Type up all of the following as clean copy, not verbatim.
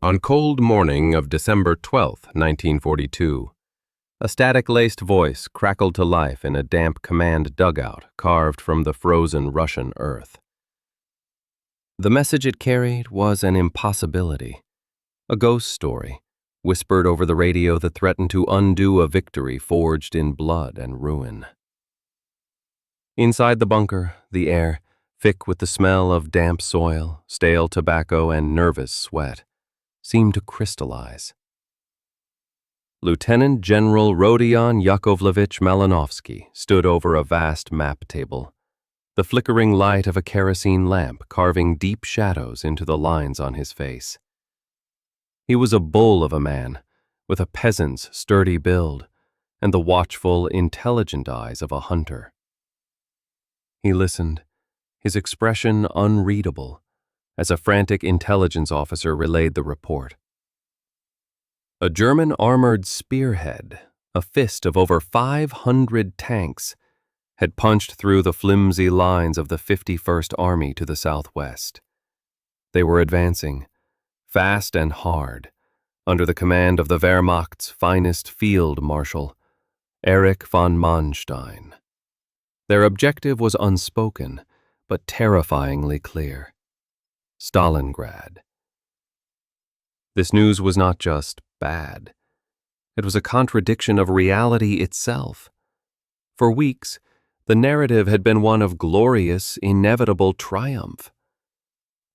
On cold morning of December 12, 1942, a static-laced voice crackled to life in a damp command dugout carved from the frozen Russian earth. The message it carried was an impossibility, a ghost story, whispered over the radio that threatened to undo a victory forged in blood and ruin. Inside the bunker, the air, thick with the smell of damp soil, stale tobacco, and nervous sweat, seemed to crystallize. Lieutenant General Rodion Malinovsky stood over a vast map table, the flickering light of a kerosene lamp carving deep shadows into the lines on his face. He was a bull of a man, with a peasant's sturdy build and the watchful, intelligent eyes of a hunter. He listened, his expression unreadable, as a frantic intelligence officer relayed the report. A German armored spearhead, a fist of over 500 tanks, had punched through the flimsy lines of the 51st Army to the southwest. They were advancing, fast and hard, under the command of the Wehrmacht's finest field marshal, Erich von Manstein. Their objective was unspoken, but terrifyingly clear: Stalingrad. This news was not just bad. It was a contradiction of reality itself. For weeks, the narrative had been one of glorious, inevitable triumph.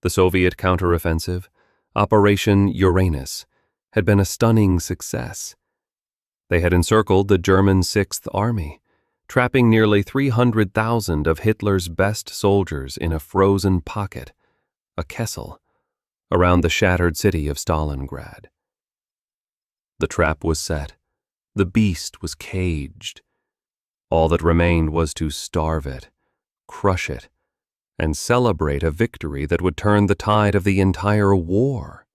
The Soviet counteroffensive, Operation Uranus, had been a stunning success. They had encircled the German 6th Army, trapping nearly 300,000 of Hitler's best soldiers in a frozen pocket, a kessel, around the shattered city of Stalingrad. The trap was set. The beast was caged. All that remained was to starve it, crush it, and celebrate a victory that would turn the tide of the entire war.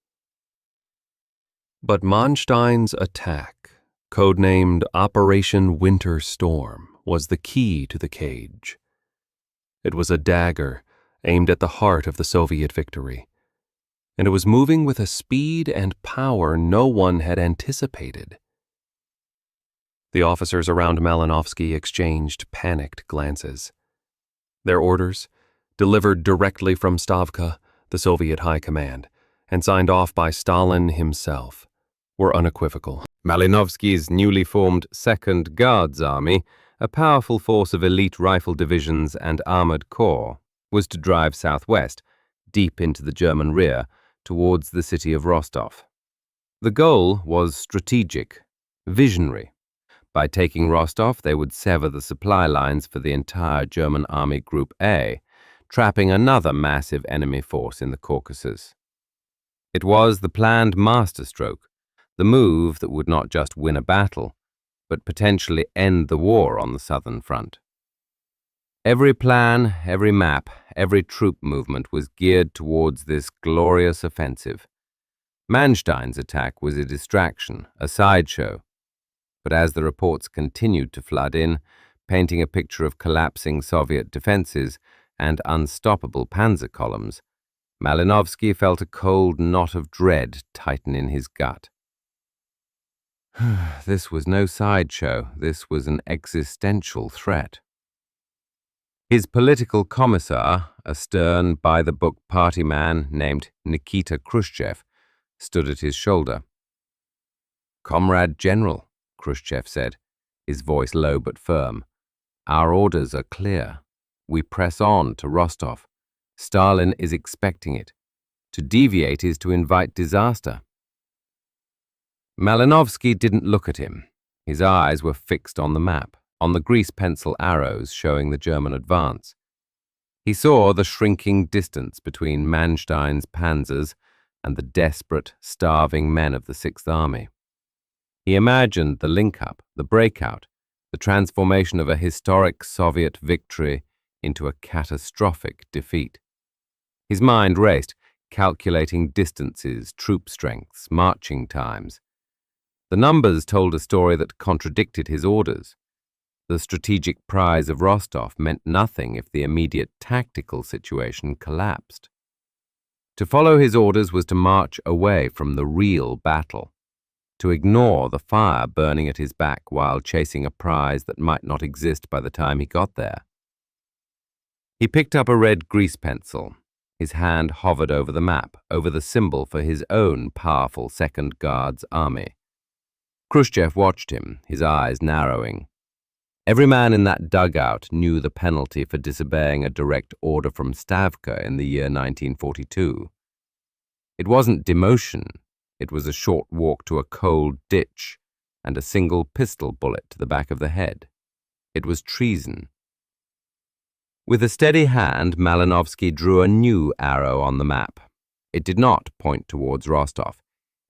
But Manstein's attack, codenamed Operation Winter Storm, was the key to the cage. It was a dagger aimed at the heart of the Soviet victory, and it was moving with a speed and power no one had anticipated. The officers around Malinovsky exchanged panicked glances. Their orders, delivered directly from Stavka, the Soviet High Command, and signed off by Stalin himself, were unequivocal. Malinovsky's newly formed Second Guards Army, a powerful force of elite rifle divisions and armored corps, was to drive southwest, deep into the German rear, towards the city of Rostov. The goal was strategic, visionary. By taking Rostov, they would sever the supply lines for the entire German Army Group A, trapping another massive enemy force in the Caucasus. It was the planned masterstroke, the move that would not just win a battle, but potentially end the war on the southern front. Every plan, every map, every troop movement was geared towards this glorious offensive. Manstein's attack was a distraction, a sideshow. But as the reports continued to flood in, painting a picture of collapsing Soviet defenses and unstoppable panzer columns, Malinovsky felt a cold knot of dread tighten in his gut. This was no sideshow, this was an existential threat. His political commissar, a stern, by-the-book party man named Nikita Khrushchev, stood at his shoulder. "Comrade General," Khrushchev said, his voice low but firm, "our orders are clear. We press on to Rostov. Stalin is expecting it. To deviate is to invite disaster." Malinovsky didn't look at him. His eyes were fixed on the map, on the grease pencil arrows showing the German advance. He saw the shrinking distance between Manstein's panzers and the desperate, starving men of the 6th Army. He imagined the link-up, the breakout, the transformation of a historic Soviet victory into a catastrophic defeat. His mind raced, calculating distances, troop strengths, marching times. The numbers told a story that contradicted his orders. The strategic prize of Rostov meant nothing if the immediate tactical situation collapsed. To follow his orders was to march away from the real battle, to ignore the fire burning at his back while chasing a prize that might not exist by the time he got there. He picked up a red grease pencil. His hand hovered over the map, over the symbol for his own powerful Second Guards army. Khrushchev watched him, his eyes narrowing. Every man in that dugout knew the penalty for disobeying a direct order from Stavka in the year 1942. It wasn't demotion. It was a short walk to a cold ditch and a single pistol bullet to the back of the head. It was treason. With a steady hand, Malinovsky drew a new arrow on the map. It did not point towards Rostov.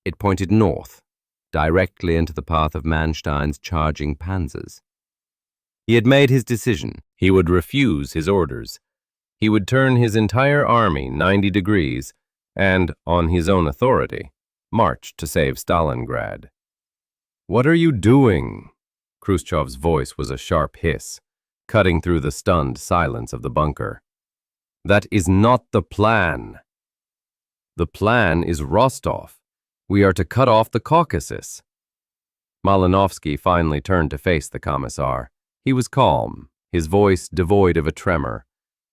It pointed north, directly into the path of Manstein's charging panzers. He had made his decision. He would refuse his orders. He would turn his entire army 90 degrees and, on his own authority, march to save Stalingrad. "What are you doing?" Khrushchev's voice was a sharp hiss, cutting through the stunned silence of the bunker. "That is not the plan. The plan is Rostov. We are to cut off the Caucasus." Malinovsky finally turned to face the commissar. He was calm, his voice devoid of a tremor,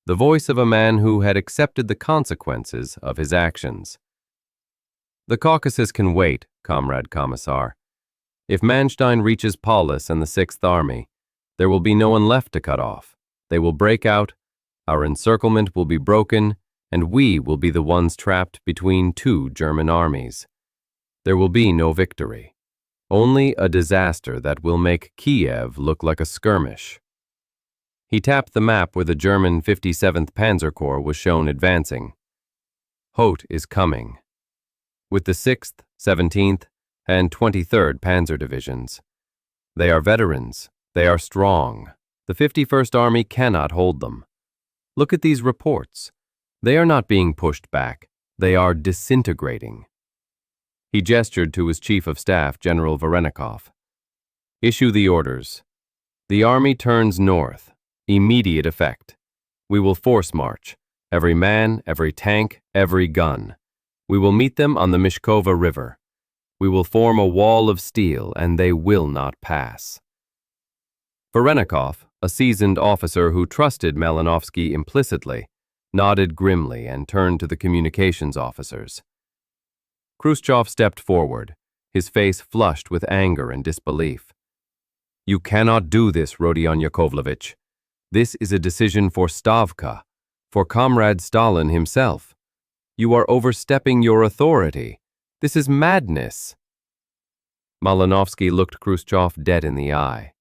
the voice of a man who had accepted the consequences of his actions. "The Caucasus can wait, Comrade Commissar. If Manstein reaches Paulus and the Sixth Army, there will be no one left to cut off. They will break out, our encirclement will be broken, and we will be the ones trapped between two German armies. There will be no victory. Only a disaster that will make Kiev look like a skirmish." He tapped the map where the German 57th Panzer Corps was shown advancing. "Hoth is coming, with the 6th, 17th, and 23rd Panzer Divisions. They are veterans. They are strong. The 51st Army cannot hold them. Look at these reports. They are not being pushed back. They are disintegrating." He gestured to his Chief of Staff, General Varenikov. "Issue the orders. The army turns north. Immediate effect. We will force march. Every man, every tank, every gun. We will meet them on the Myshkova River. We will form a wall of steel, and they will not pass." Varenikov, a seasoned officer who trusted Malinovsky implicitly, nodded grimly and turned to the communications officers. Khrushchev stepped forward, his face flushed with anger and disbelief. "You cannot do this, Rodion Yakovlevich. This is a decision for Stavka, for Comrade Stalin himself. You are overstepping your authority. This is madness." Malinovsky looked Khrushchev dead in the eye.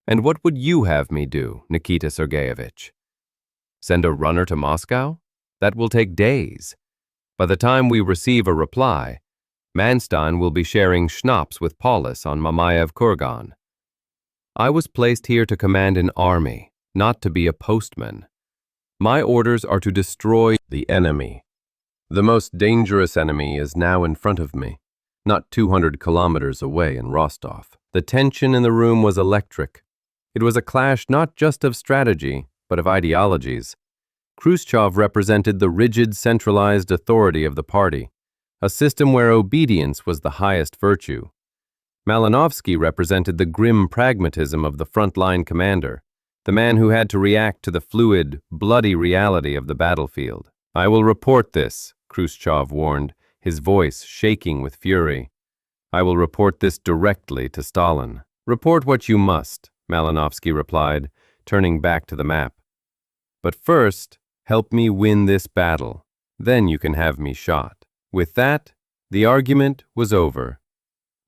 "And what would you have me do, Nikita Sergeyevich? Send a runner to Moscow? That will take days. By the time we receive a reply, Manstein will be sharing schnapps with Paulus on Mamayev Kurgan. I was placed here to command an army, not to be a postman. My orders are to destroy the enemy. The most dangerous enemy is now in front of me, not 200 kilometers away in Rostov. The tension in the room was electric. It was a clash not just of strategy, but of ideologies. Khrushchev represented the rigid, centralized authority of the party, a system where obedience was the highest virtue. Malinovsky represented the grim pragmatism of the frontline commander, the man who had to react to the fluid, bloody reality of the battlefield. "I will report this," Khrushchev warned, his voice shaking with fury. "I will report this directly to Stalin." "Report what you must," Malinovsky replied, turning back to the map. "But first, help me win this battle. Then you can have me shot." With that, the argument was over.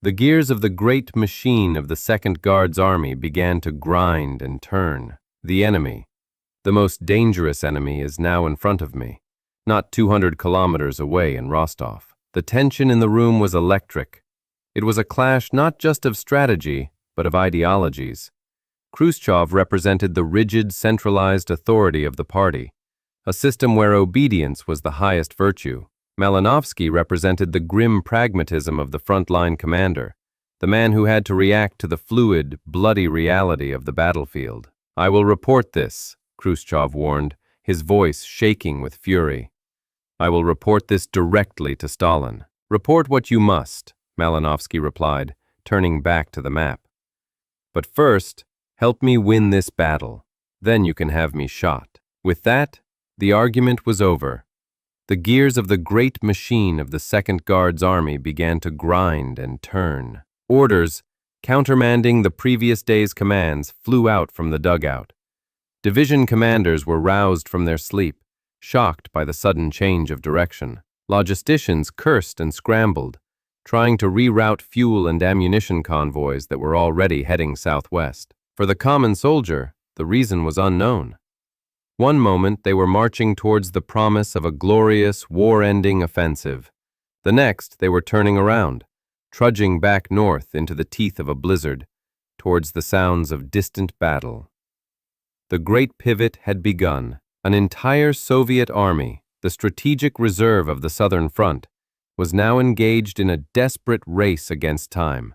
The gears of the great machine of the Second Guards Army began to grind and turn. The enemy, the most dangerous enemy, is now in front of me, not 200 kilometers away in Rostov. The tension in the room was electric. It was a clash not just of strategy, but of ideologies. Khrushchev represented the rigid, centralized authority of the party, a system where obedience was the highest virtue. Malinovsky represented the grim pragmatism of the frontline commander, the man who had to react to the fluid, bloody reality of the battlefield. "I will report this," Khrushchev warned, his voice shaking with fury. I will report this directly to Stalin. Report what you must, Malinovsky replied, turning back to the map. But first, help me win this battle. Then you can have me shot. With that, the argument was over. The gears of the great machine of the Second Guards Army began to grind and turn. Orders, countermanding the previous day's commands, flew out from the dugout. Division commanders were roused from their sleep, shocked by the sudden change of direction. Logisticians cursed and scrambled, trying to reroute fuel and ammunition convoys that were already heading southwest. For the common soldier, the reason was unknown. One moment they were marching towards the promise of a glorious, war-ending offensive. The next they were turning around, trudging back north into the teeth of a blizzard, towards the sounds of distant battle. The great pivot had begun. An entire Soviet army, the strategic reserve of the Southern Front, was now engaged in a desperate race against time,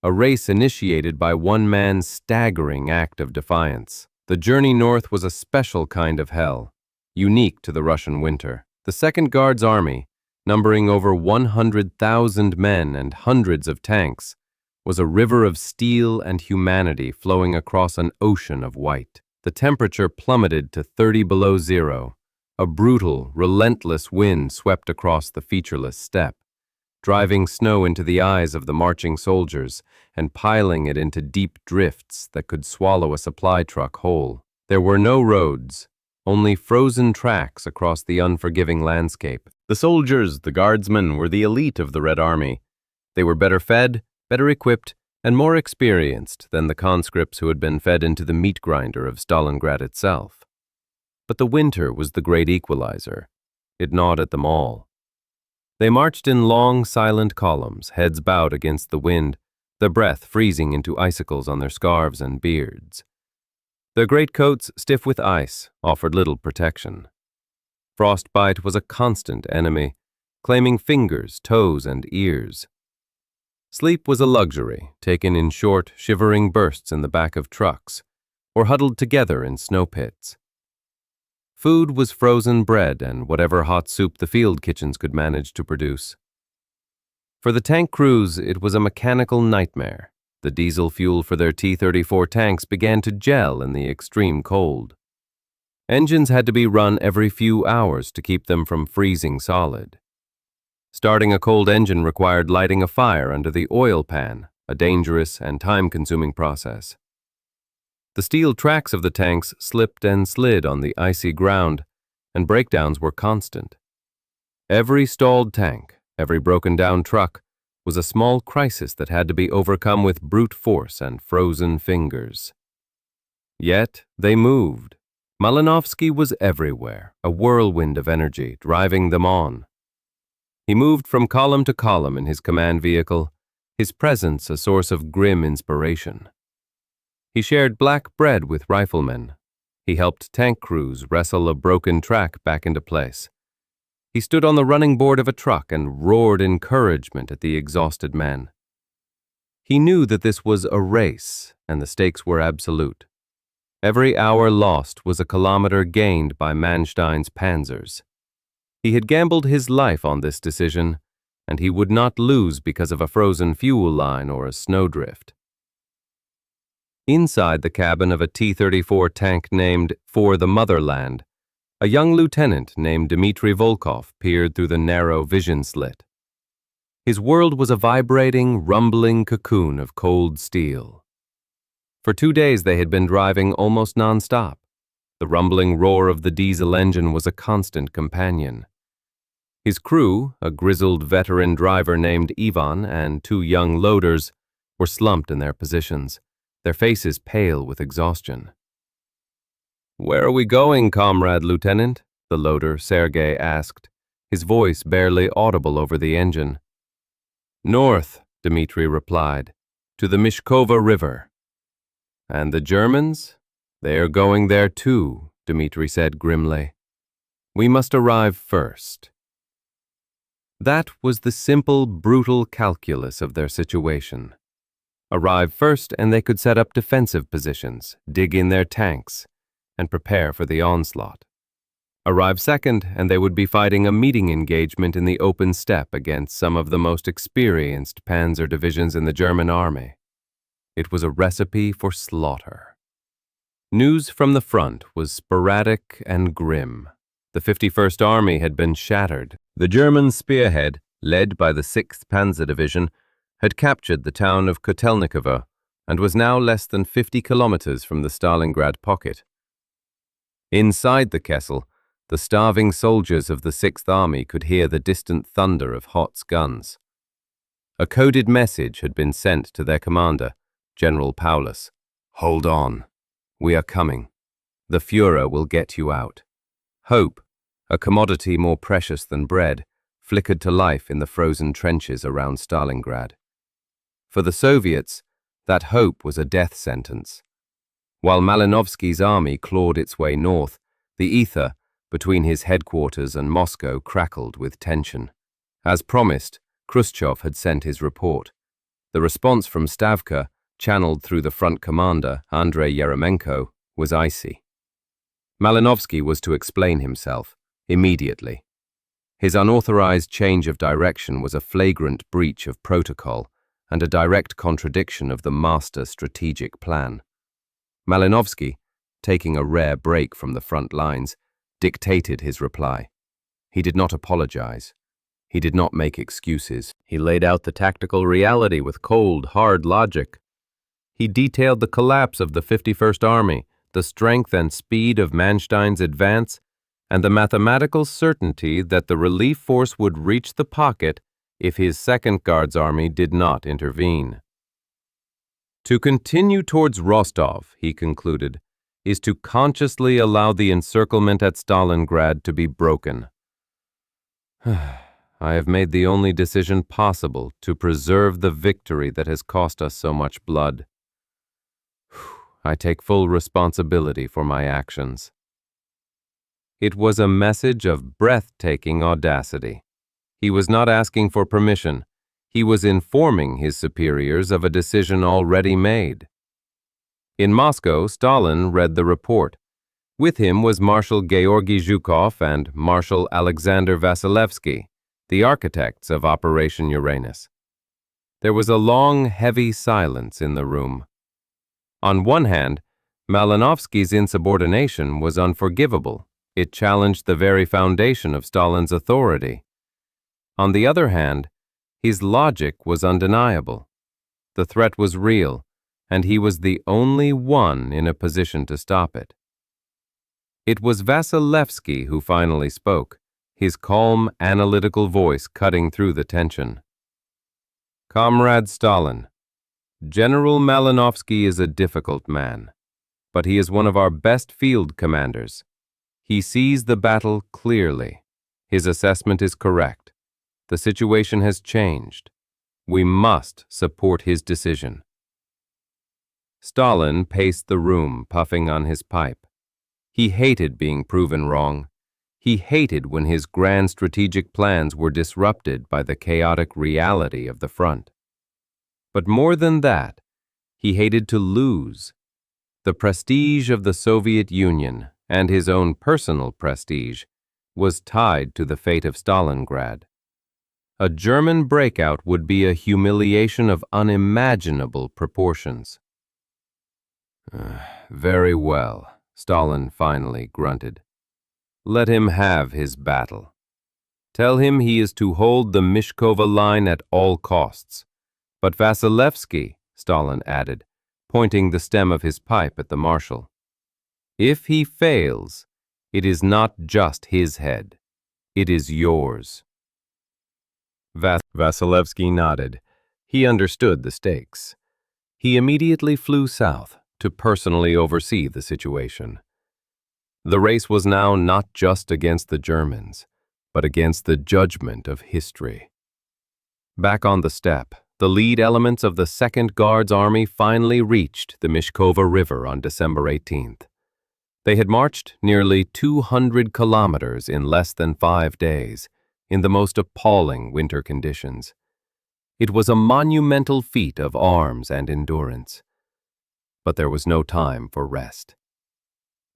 a race initiated by one man's staggering act of defiance. The journey north was a special kind of hell, unique to the Russian winter. The Second Guards Army, numbering over 100,000 men and hundreds of tanks, was a river of steel and humanity flowing across an ocean of white. The temperature plummeted to 30 below zero. A brutal, relentless wind swept across the featureless steppe, driving snow into the eyes of the marching soldiers and piling it into deep drifts that could swallow a supply truck whole. There were no roads, only frozen tracks across the unforgiving landscape. The soldiers, the guardsmen, were the elite of the Red Army. They were better fed, better equipped, and more experienced than the conscripts who had been fed into the meat grinder of Stalingrad itself. But the winter was the great equalizer. It gnawed at them all. They marched in long, silent columns, heads bowed against the wind, their breath freezing into icicles on their scarves and beards. Their greatcoats, stiff with ice, offered little protection. Frostbite was a constant enemy, claiming fingers, toes, and ears. Sleep was a luxury, taken in short, shivering bursts in the back of trucks, or huddled together in snow pits. Food was frozen bread and whatever hot soup the field kitchens could manage to produce. For the tank crews, it was a mechanical nightmare. The diesel fuel for their T-34 tanks began to gel in the extreme cold. Engines had to be run every few hours to keep them from freezing solid. Starting a cold engine required lighting a fire under the oil pan, a dangerous and time-consuming process. The steel tracks of the tanks slipped and slid on the icy ground, and breakdowns were constant. Every stalled tank, every broken-down truck, was a small crisis that had to be overcome with brute force and frozen fingers. Yet they moved. Malinovsky was everywhere, a whirlwind of energy, driving them on. He moved from column to column in his command vehicle, his presence a source of grim inspiration. He shared black bread with riflemen. He helped tank crews wrestle a broken track back into place. He stood on the running board of a truck and roared encouragement at the exhausted men. He knew that this was a race, and the stakes were absolute. Every hour lost was a kilometer gained by Manstein's panzers. He had gambled his life on this decision, and he would not lose because of a frozen fuel line or a snowdrift. Inside the cabin of a T-34 tank named For the Motherland, a young lieutenant named Dmitry Volkov peered through the narrow vision slit. His world was a vibrating, rumbling cocoon of cold steel. For 2 days they had been driving almost non-stop. The rumbling roar of the diesel engine was a constant companion. His crew, a grizzled veteran driver named Ivan and 2 young loaders, were slumped in their positions, their faces pale with exhaustion. "Where are we going, Comrade Lieutenant?" the loader, Sergei, asked, his voice barely audible over the engine. "North," Dmitry replied, "to the Myshkova River." "And the Germans? They are going there too," Dmitry said grimly. "We must arrive first." That was the simple, brutal calculus of their situation. Arrive first and they could set up defensive positions, dig in their tanks, and prepare for the onslaught. arrive second, and they would be fighting a meeting engagement in the open steppe against some of the most experienced panzer divisions in the German army. It was a recipe for slaughter. News from the front was sporadic and grim. The 51st Army had been shattered. The German spearhead, led by the 6th Panzer Division, had captured the town of Kotelnikovo and was now less than 50 kilometers from the Stalingrad pocket. Inside the kessel, the starving soldiers of the 6th Army could hear the distant thunder of Hoth's guns. A coded message had been sent to their commander, General Paulus. "Hold on. We are coming. The Führer will get you out." Hope, a commodity more precious than bread, flickered to life in the frozen trenches around Stalingrad. For the Soviets, that hope was a death sentence. While Malinovsky's army clawed its way north, the ether between his headquarters and Moscow crackled with tension. As promised, Khrushchev had sent his report. The response from Stavka, channeled through the front commander, Andrei Yeremenko, was icy. Malinovsky was to explain himself, immediately. His unauthorized change of direction was a flagrant breach of protocol and a direct contradiction of the master strategic plan. Malinovsky, taking a rare break from the front lines, dictated his reply. He did not apologize. He did not make excuses. He laid out the tactical reality with cold, hard logic. He detailed the collapse of the 51st Army, the strength and speed of Manstein's advance, and the mathematical certainty that the relief force would reach the pocket if his Second Guards Army did not intervene. To continue towards Rostov, he concluded, is to consciously allow the encirclement at Stalingrad to be broken. I have made the only decision possible to preserve the victory that has cost us so much blood. I take full responsibility for my actions. It was a message of breathtaking audacity. He was not asking for permission. He was informing his superiors of a decision already made. In Moscow, Stalin read the report. With him was Marshal Georgy Zhukov and Marshal Alexander Vasilevsky, the architects of Operation Uranus. There was a long, heavy silence in the room. On one hand, Malinovsky's insubordination was unforgivable. It challenged the very foundation of Stalin's authority. On the other hand, his logic was undeniable. The threat was real, and he was the only one in a position to stop it. It was Vasilevsky who finally spoke, his calm, analytical voice cutting through the tension. "Comrade Stalin, General Malinovsky is a difficult man, but he is one of our best field commanders. He sees the battle clearly. His assessment is correct. The situation has changed. We must support his decision." Stalin paced the room, puffing on his pipe. He hated being proven wrong. He hated when his grand strategic plans were disrupted by the chaotic reality of the front. But more than that, he hated to lose. The prestige of the Soviet Union and his own personal prestige was tied to the fate of Stalingrad. A German breakout would be a humiliation of unimaginable proportions. Very well, Stalin finally grunted. Let him have his battle. Tell him he is to hold the Myshkova line at all costs. But Vasilevsky, Stalin added, pointing the stem of his pipe at the marshal. If he fails, it is not just his head. It is yours. Vasilevsky nodded. He understood the stakes. He immediately flew south to personally oversee the situation. The race was now not just against the Germans, but against the judgment of history. Back on the steppe, the lead elements of the Second Guards Army finally reached the Myshkova River on December 18th. They had marched nearly 200 kilometers in less than 5 days, in the most appalling winter conditions. It was a monumental feat of arms and endurance. But there was no time for rest.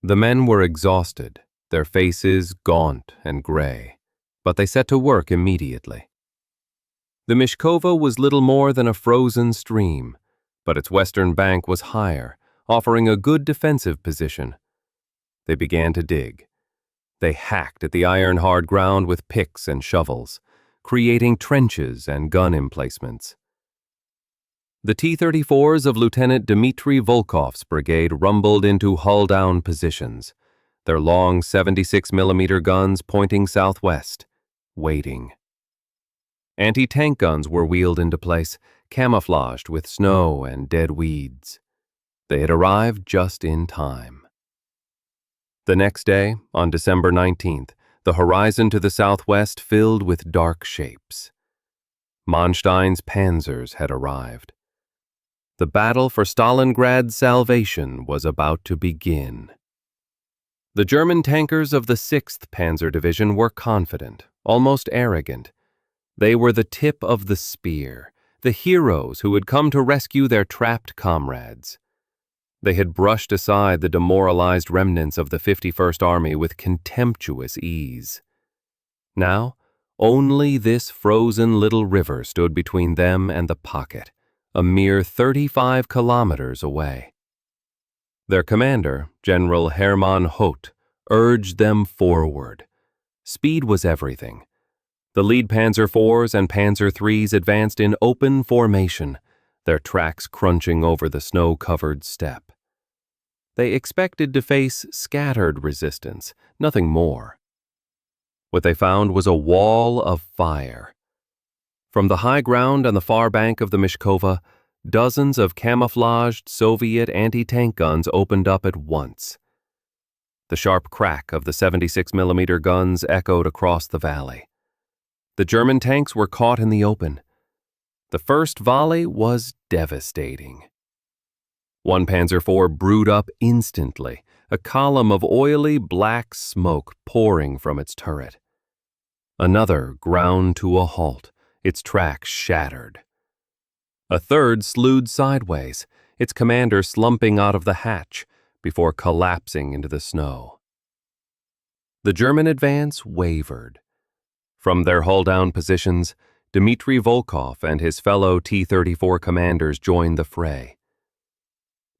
The men were exhausted, their faces gaunt and gray, but they set to work immediately. The Myshkova was little more than a frozen stream, but its western bank was higher, offering a good defensive position. They began to dig. They hacked at the iron-hard ground with picks and shovels, creating trenches and gun emplacements. The T-34s of Lieutenant Dmitry Volkov's brigade rumbled into hull-down positions, their long 76mm guns pointing southwest, waiting. Anti-tank guns were wheeled into place, camouflaged with snow and dead weeds. They had arrived just in time. The next day, on December 19th, the horizon to the southwest filled with dark shapes. Manstein's panzers had arrived. The battle for Stalingrad's salvation was about to begin. The German tankers of the 6th Panzer Division were confident, almost arrogant. They were the tip of the spear, the heroes who had come to rescue their trapped comrades. They had brushed aside the demoralized remnants of the 51st Army with contemptuous ease. Now, only this frozen little river stood between them and the pocket, a mere 35 kilometers away. Their commander, General Hermann Hoth, urged them forward. Speed was everything. The lead Panzer IVs and Panzer IIIs advanced in open formation, their tracks crunching over the snow-covered steppe. They expected to face scattered resistance, nothing more. What they found was a wall of fire. From the high ground on the far bank of the Myshkova, dozens of camouflaged Soviet anti-tank guns opened up at once. The sharp crack of the 76mm guns echoed across the valley. The German tanks were caught in the open. The first volley was devastating. One Panzer IV brewed up instantly, a column of oily black smoke pouring from its turret. Another ground to a halt, its tracks shattered. A third slewed sideways, its commander slumping out of the hatch before collapsing into the snow. The German advance wavered. From their hull-down positions, Dmitry Volkov and his fellow T-34 commanders joined the fray.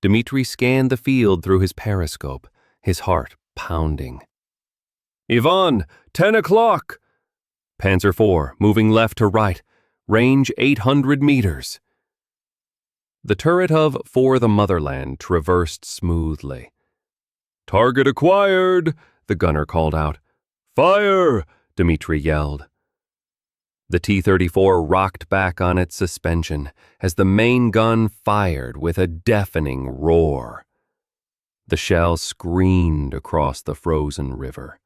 Dmitry scanned the field through his periscope, his heart pounding. "Ivan, 10 o'clock!" Panzer IV, moving left to right, range 800 meters. The turret of For the Motherland traversed smoothly. "Target acquired," the gunner called out. "Fire!" Dmitry yelled. The T-34 rocked back on its suspension as the main gun fired with a deafening roar. The shell screamed across the frozen river.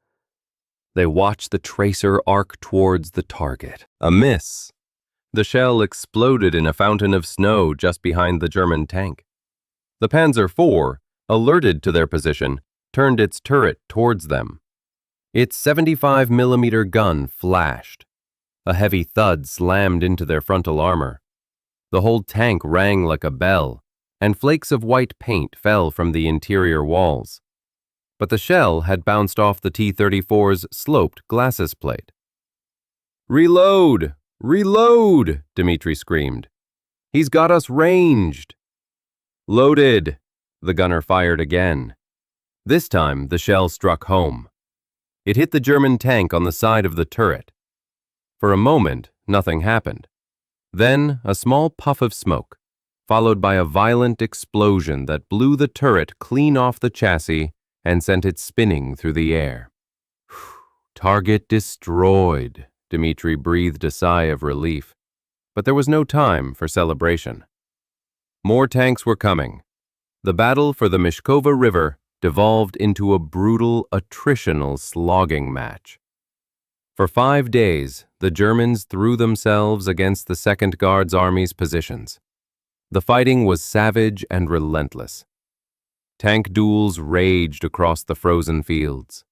They watched the tracer arc towards the target. A miss. The shell exploded in a fountain of snow just behind the German tank. The Panzer IV, alerted to their position, turned its turret towards them. Its 75mm gun flashed. A heavy thud slammed into their frontal armor. The whole tank rang like a bell, and flakes of white paint fell from the interior walls. But the shell had bounced off the T-34's sloped glacis plate. "Reload! Reload!" Dmitry screamed. "He's got us ranged!" "Loaded!" The gunner fired again. This time, the shell struck home. It hit the German tank on the side of the turret. For a moment, nothing happened. Then, a small puff of smoke, followed by a violent explosion that blew the turret clean off the chassis and sent it spinning through the air. "Target destroyed," Dmitry breathed a sigh of relief. But there was no time for celebration. More tanks were coming. The battle for the Myshkova River devolved into a brutal, attritional slogging match. For 5 days, the Germans threw themselves against the Second Guards Army's positions. The fighting was savage and relentless. Tank duels raged across the frozen fields.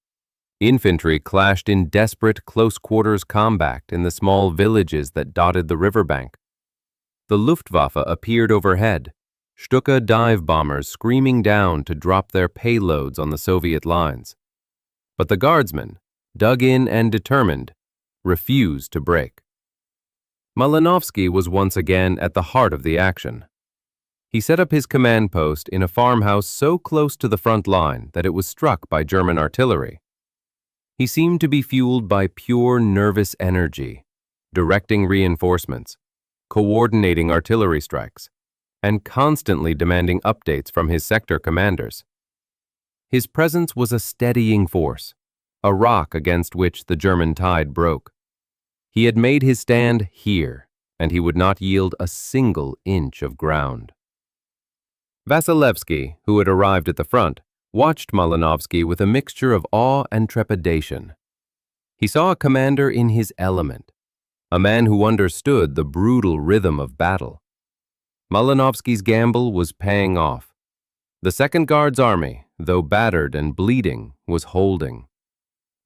Infantry clashed in desperate close-quarters combat in the small villages that dotted the riverbank. The Luftwaffe appeared overhead, Stuka dive bombers screaming down to drop their payloads on the Soviet lines. But the guardsmen, dug in and determined, refused to break. Malinovsky was once again at the heart of the action. He set up his command post in a farmhouse so close to the front line that it was struck by German artillery. He seemed to be fueled by pure nervous energy, directing reinforcements, coordinating artillery strikes, and constantly demanding updates from his sector commanders. His presence was a steadying force, a rock against which the German tide broke. He had made his stand here, and he would not yield a single inch of ground. Vasilevsky, who had arrived at the front, watched Malinovsky with a mixture of awe and trepidation. He saw a commander in his element, a man who understood the brutal rhythm of battle. Malinovsky's gamble was paying off. The Second Guards Army, though battered and bleeding, was holding.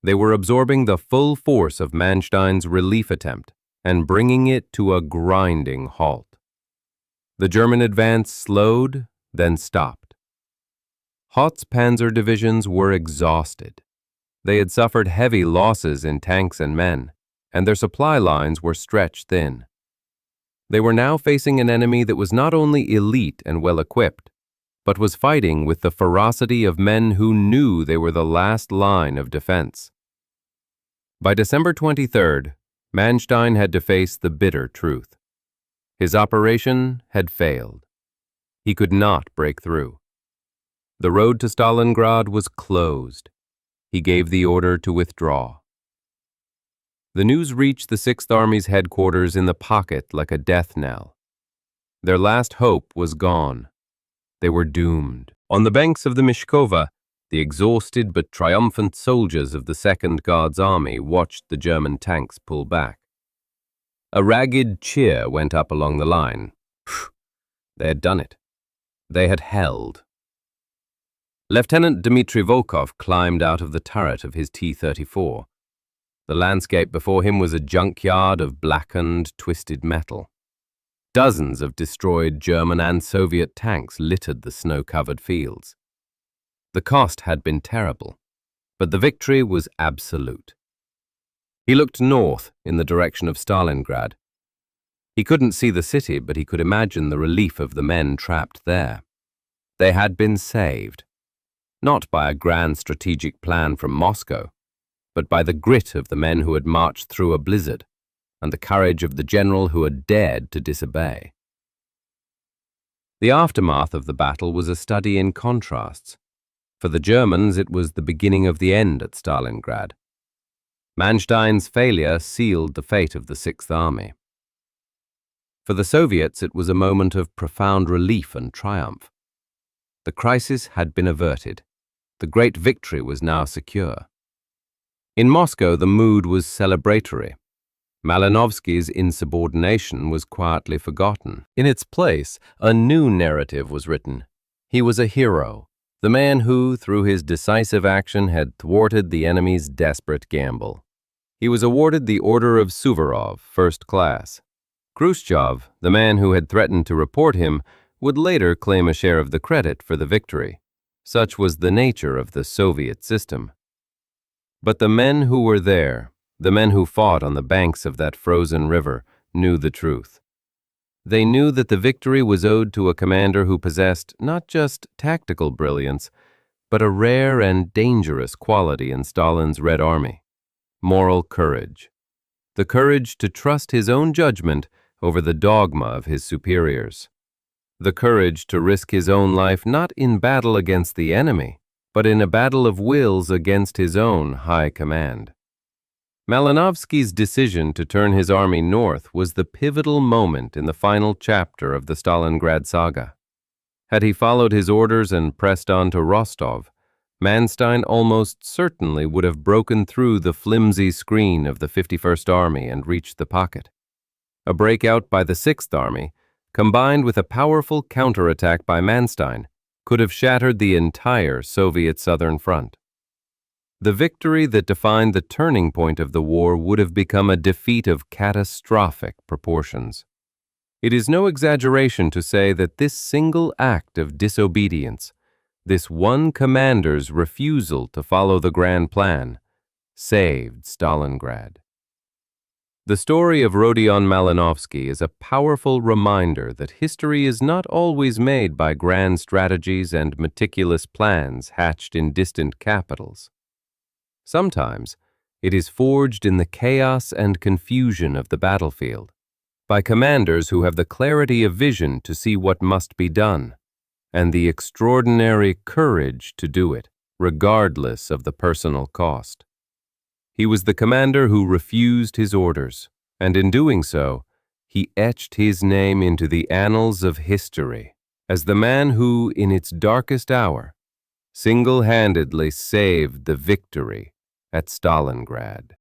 They were absorbing the full force of Manstein's relief attempt and bringing it to a grinding halt. The German advance slowed, then stopped. Hoth's panzer divisions were exhausted. They had suffered heavy losses in tanks and men, and their supply lines were stretched thin. They were now facing an enemy that was not only elite and well-equipped, but was fighting with the ferocity of men who knew they were the last line of defense. By December 23rd, Manstein had to face the bitter truth. His operation had failed. He could not break through. The road to Stalingrad was closed. He gave the order to withdraw. The news reached the Sixth Army's headquarters in the pocket like a death knell. Their last hope was gone. They were doomed. On the banks of the Myshkova, the exhausted but triumphant soldiers of the Second Guards Army watched the German tanks pull back. A ragged cheer went up along the line. They had done it. They had held. Lieutenant Dmitry Volkov climbed out of the turret of his T-34. The landscape before him was a junkyard of blackened, twisted metal. Dozens of destroyed German and Soviet tanks littered the snow-covered fields. The cost had been terrible, but the victory was absolute. He looked north in the direction of Stalingrad. He couldn't see the city, but he could imagine the relief of the men trapped there. They had been saved, not by a grand strategic plan from Moscow, but by the grit of the men who had marched through a blizzard and the courage of the general who had dared to disobey. The aftermath of the battle was a study in contrasts. For the Germans, it was the beginning of the end at Stalingrad. Manstein's failure sealed the fate of the Sixth Army. For the Soviets, it was a moment of profound relief and triumph. The crisis had been averted. The great victory was now secure. In Moscow, the mood was celebratory. Malinovsky's insubordination was quietly forgotten. In its place, a new narrative was written. He was a hero, the man who, through his decisive action, had thwarted the enemy's desperate gamble. He was awarded the Order of Suvorov, First Class. Khrushchev, the man who had threatened to report him, would later claim a share of the credit for the victory. Such was the nature of the Soviet system. But the men who were there, the men who fought on the banks of that frozen river, knew the truth. They knew that the victory was owed to a commander who possessed not just tactical brilliance, but a rare and dangerous quality in Stalin's Red Army: moral courage. The courage to trust his own judgment over the dogma of his superiors. The courage to risk his own life not in battle against the enemy, but in a battle of wills against his own high command. Malinovsky's decision to turn his army north was the pivotal moment in the final chapter of the Stalingrad saga. Had he followed his orders and pressed on to Rostov, Manstein almost certainly would have broken through the flimsy screen of the 51st Army and reached the pocket. A breakout by the 6th Army, combined with a powerful counterattack by Manstein, could have shattered the entire Soviet southern front. The victory that defined the turning point of the war would have become a defeat of catastrophic proportions. It is no exaggeration to say that this single act of disobedience, This one commander's refusal to follow the grand plan saved Stalingrad. The story of Rodion Malinovsky is a powerful reminder that history is not always made by grand strategies and meticulous plans hatched in distant capitals. Sometimes, it is forged in the chaos and confusion of the battlefield, by commanders who have the clarity of vision to see what must be done, and the extraordinary courage to do it, regardless of the personal cost. He was the commander who refused his orders, and in doing so, he etched his name into the annals of history as the man who, in its darkest hour, single-handedly saved the victory at Stalingrad.